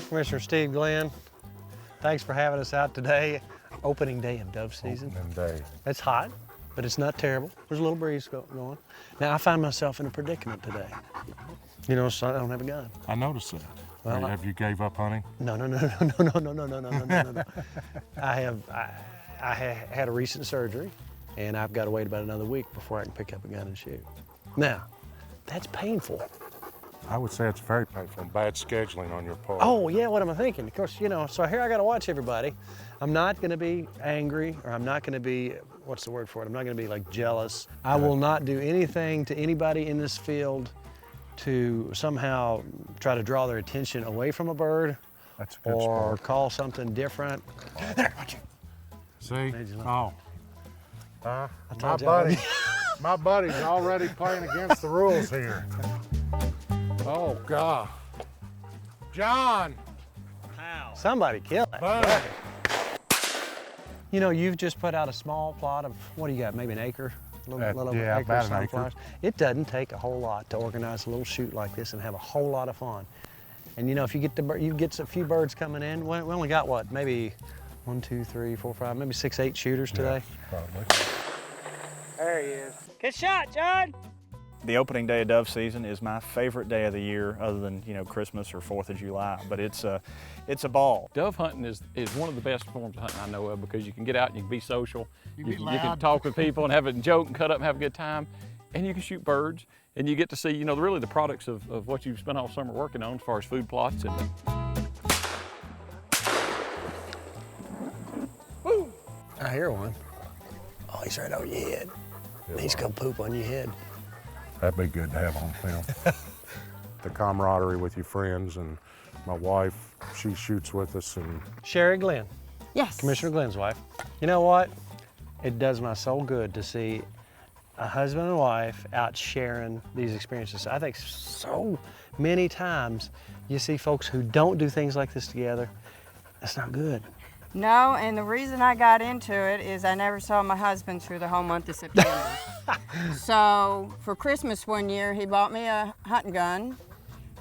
Commissioner Steve Glenn, thanks for having us out today. Opening day of dove season. Opening day. It's hot, but it's not terrible. There's a little breeze going. Now I find myself in a predicament today. You know, so I don't have a gun. I noticed that. Well, have you gave up hunting? No. I had a recent surgery, and I've got to wait about another week before I can pick up a gun and shoot. Now, that's painful. I would say it's very painful and bad scheduling on your part. Oh yeah, what am I thinking? Of course, you know, so here I got to watch everybody. I'm not going to be angry, or I'm not going to be, what's the word for it? I'm not going to be like jealous. I will not do anything to anybody in this field to somehow try to draw their attention away from a bird. That's a good or sport. call something different. There, watch it. See? Oh. My buddy's already playing against the rules here. Oh, God. John! How? Somebody kill it. Buddy. You know, you've just put out a small plot of, what do you got, maybe an acre? Little over yeah, acre about of an acre. sunflowers. It doesn't take a whole lot to organize a little shoot like this and have a whole lot of fun. And you know, if you get a few birds coming in, we only got what, maybe 1, 2, 3, 4, 5, maybe 6, 8 shooters today. Yeah, probably. There he is. Good shot, John! The opening day of dove season is my favorite day of the year, other than, you know, Christmas or 4th of July, but it's a ball. Dove hunting is one of the best forms of hunting I know of, because you can get out and you can be social. You can loud. talk with people and have a joke and cut up and have a good time. And you can shoot birds, and you get to see, you know, really the products of what you've spent all summer working on as far as food plots. And Woo! I hear one. Oh, he's right over your head. He's gonna poop on your head. That'd be good to have on film. The camaraderie with your friends, and my wife, she shoots with us. And Sherry Glenn. Yes. Commissioner Glenn's wife. You know what? It does my soul good to see a husband and wife out sharing these experiences. I think so many times you see folks who don't do things like this together. That's not good. No, and the reason I got into it is I never saw my husband through the whole month of September. So for Christmas one year, he bought me a hunting gun,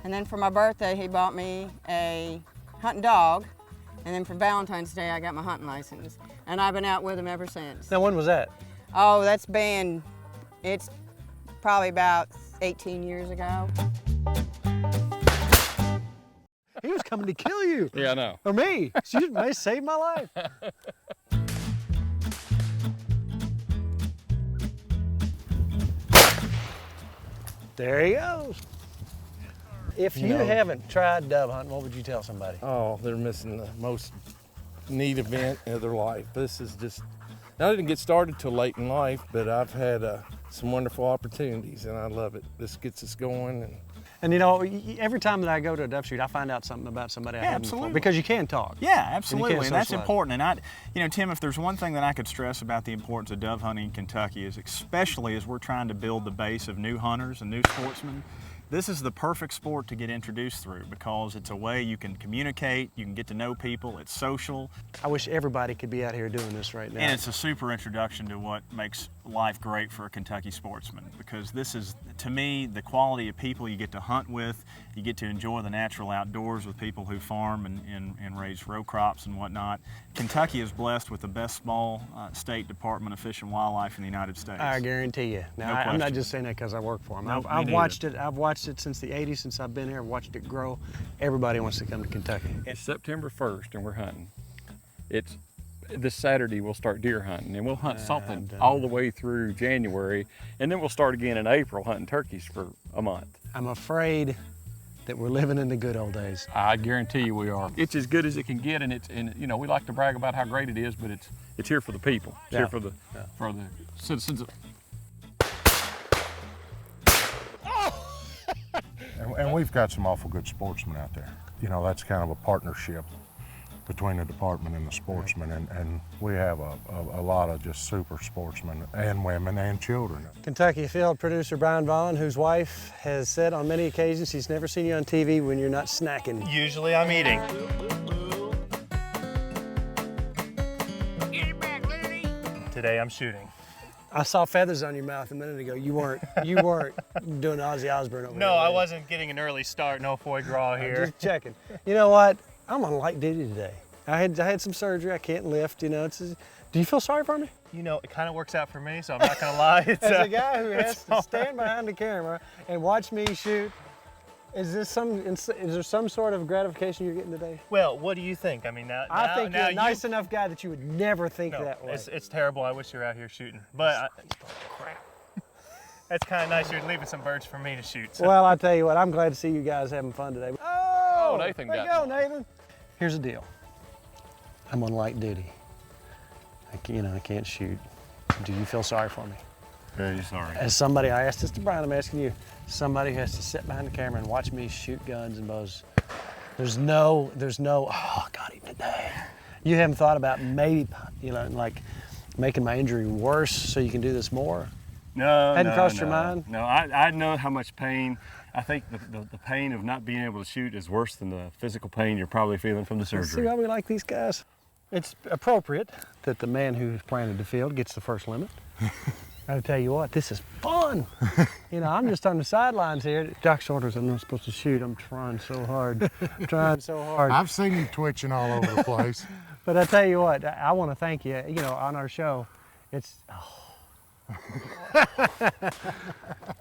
and then for my birthday, he bought me a hunting dog, and then for Valentine's Day, I got my hunting license, and I've been out with him ever since. Now, when was that? Oh, it's probably about 18 years ago. He was coming to kill you. yeah, I know. Or me. So you may save my life. There he goes. If you haven't tried dove hunting, what would you tell somebody? Oh, they're missing the most neat event of their life. This is just, I didn't get started till late in life, but I've had some wonderful opportunities, and I love it. This gets us going. And you know, every time that I go to a dove shoot, I find out something about somebody I haven't before. Absolutely. Because you can talk. Yeah, absolutely, and that's socialize. important. And you know, Tim, if there's one thing that I could stress about the importance of dove hunting in Kentucky is, especially as we're trying to build the base of new hunters and new sportsmen, this is the perfect sport to get introduced through, because it's a way you can communicate, you can get to know people, it's social. I wish everybody could be out here doing this right now. And it's a super introduction to what makes life great for a Kentucky sportsman, because this is, to me, the quality of people you get to hunt with. You get to enjoy the natural outdoors with people who farm and raise row crops and whatnot. Kentucky is blessed with the best small state Department of Fish and Wildlife in the United States. I guarantee you. Now, No I'm not question. just saying that because I work for them. No, I've me watched it. I've watched it since the 80s, since I've been here. I've watched it grow. Everybody wants to come to Kentucky. It's September 1st, and we're hunting. It's this Saturday we'll start deer hunting, and we'll hunt something all the way through January, and then we'll start again in April hunting turkeys for a month. I'm afraid that we're living in the good old days. I guarantee you we are. It's as good as it can get, and you know, we like to brag about how great it is, but it's here for the people. It's here for the citizens of. And we've got some awful good sportsmen out there. You know, that's kind of a partnership between the department and the sportsmen, and we have a lot of just super sportsmen and women and children. Kentucky Afield producer Brian Vaughn, whose wife has said on many occasions she's never seen you on TV when you're not snacking. Usually I'm eating. Today I'm shooting. I saw feathers on your mouth a minute ago. You weren't doing Ozzy Osbourne over there. No, I wasn't getting an early start, no foie gras here. Just checking. You know what? I'm on light duty today. I had some surgery. I can't lift. You know, do you feel sorry for me? You know, it kind of works out for me, so I'm not gonna lie. It's, As a guy who has to stand behind the camera and watch me shoot, is there some sort of gratification you're getting today? well, what do you think? I mean, I think you're a you- nice enough guy that you would never think No, that way. it's terrible. I wish you were out here shooting, but it's kind of nice you're leaving some birds for me to shoot. So. Well, I tell you what, I'm glad to see you guys having fun today. Oh, Nathan there you got go, Nathan. Here's the deal. I'm on light duty. I can't shoot. Do you feel sorry for me? Very sorry. As somebody, I asked this to Brian, I'm asking you, somebody who has to sit behind the camera and watch me shoot guns and bows. There's no, oh, I got him today. You haven't thought about maybe, like making my injury worse so you can do this more? No, Hadn't crossed your mind? No, I know how much pain. I think the pain of not being able to shoot is worse than the physical pain you're probably feeling from the See surgery. why we like these guys? It's appropriate that the man who's planted the field gets the first limit. I'll tell you what, this is fun. I'm just on the sidelines here. Doc's orders, I'm not supposed to shoot. I'm trying so hard. I've seen you twitching all over the place. But I tell you what, I want to thank you. On our show,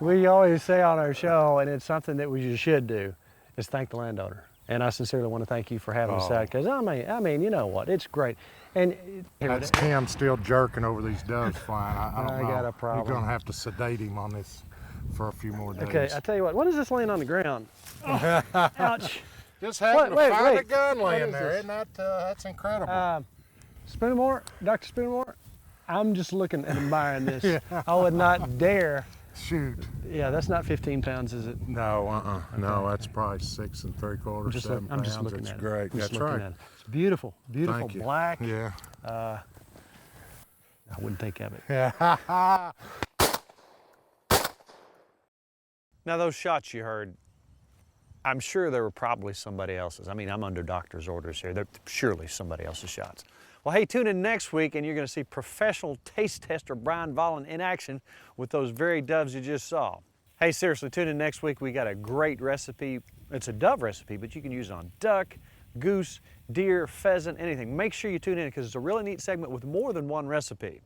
we always say on our show, and it's something that we should do, is thank the landowner. And I sincerely want to thank you for having us out, because I mean, you know what, it's great. And That's Tim still jerking over these doves flying. I don't know. got a problem. You're gonna have to sedate him on this for a few more days. okay, I tell you what is this laying on the ground? Oh, ouch. Just having Wait, to find wait. a gun What laying is there, this? isn't that? That's incredible. Spoonmore, Dr. Spoonmore, I'm just looking and admiring this. I would not dare. Shoot. Yeah, that's not 15 pounds, is it? No, no, that's probably 6 3/4, Just 7 I'm just pounds. looking It's at great. it. I'm just That's looking right. at it. It's beautiful, beautiful, Thank you. black. Yeah. I wouldn't think of it. Yeah. Now those shots you heard, I'm sure there were probably somebody else's. I mean, I'm under doctor's orders here. They're surely somebody else's shots. Well, hey, tune in next week and you're going to see professional taste tester Brian Vollen in action with those very doves you just saw. Hey, seriously, tune in next week. We got a great recipe. It's a dove recipe, but you can use it on duck, goose, deer, pheasant, anything. Make sure you tune in because it's a really neat segment with more than one recipe.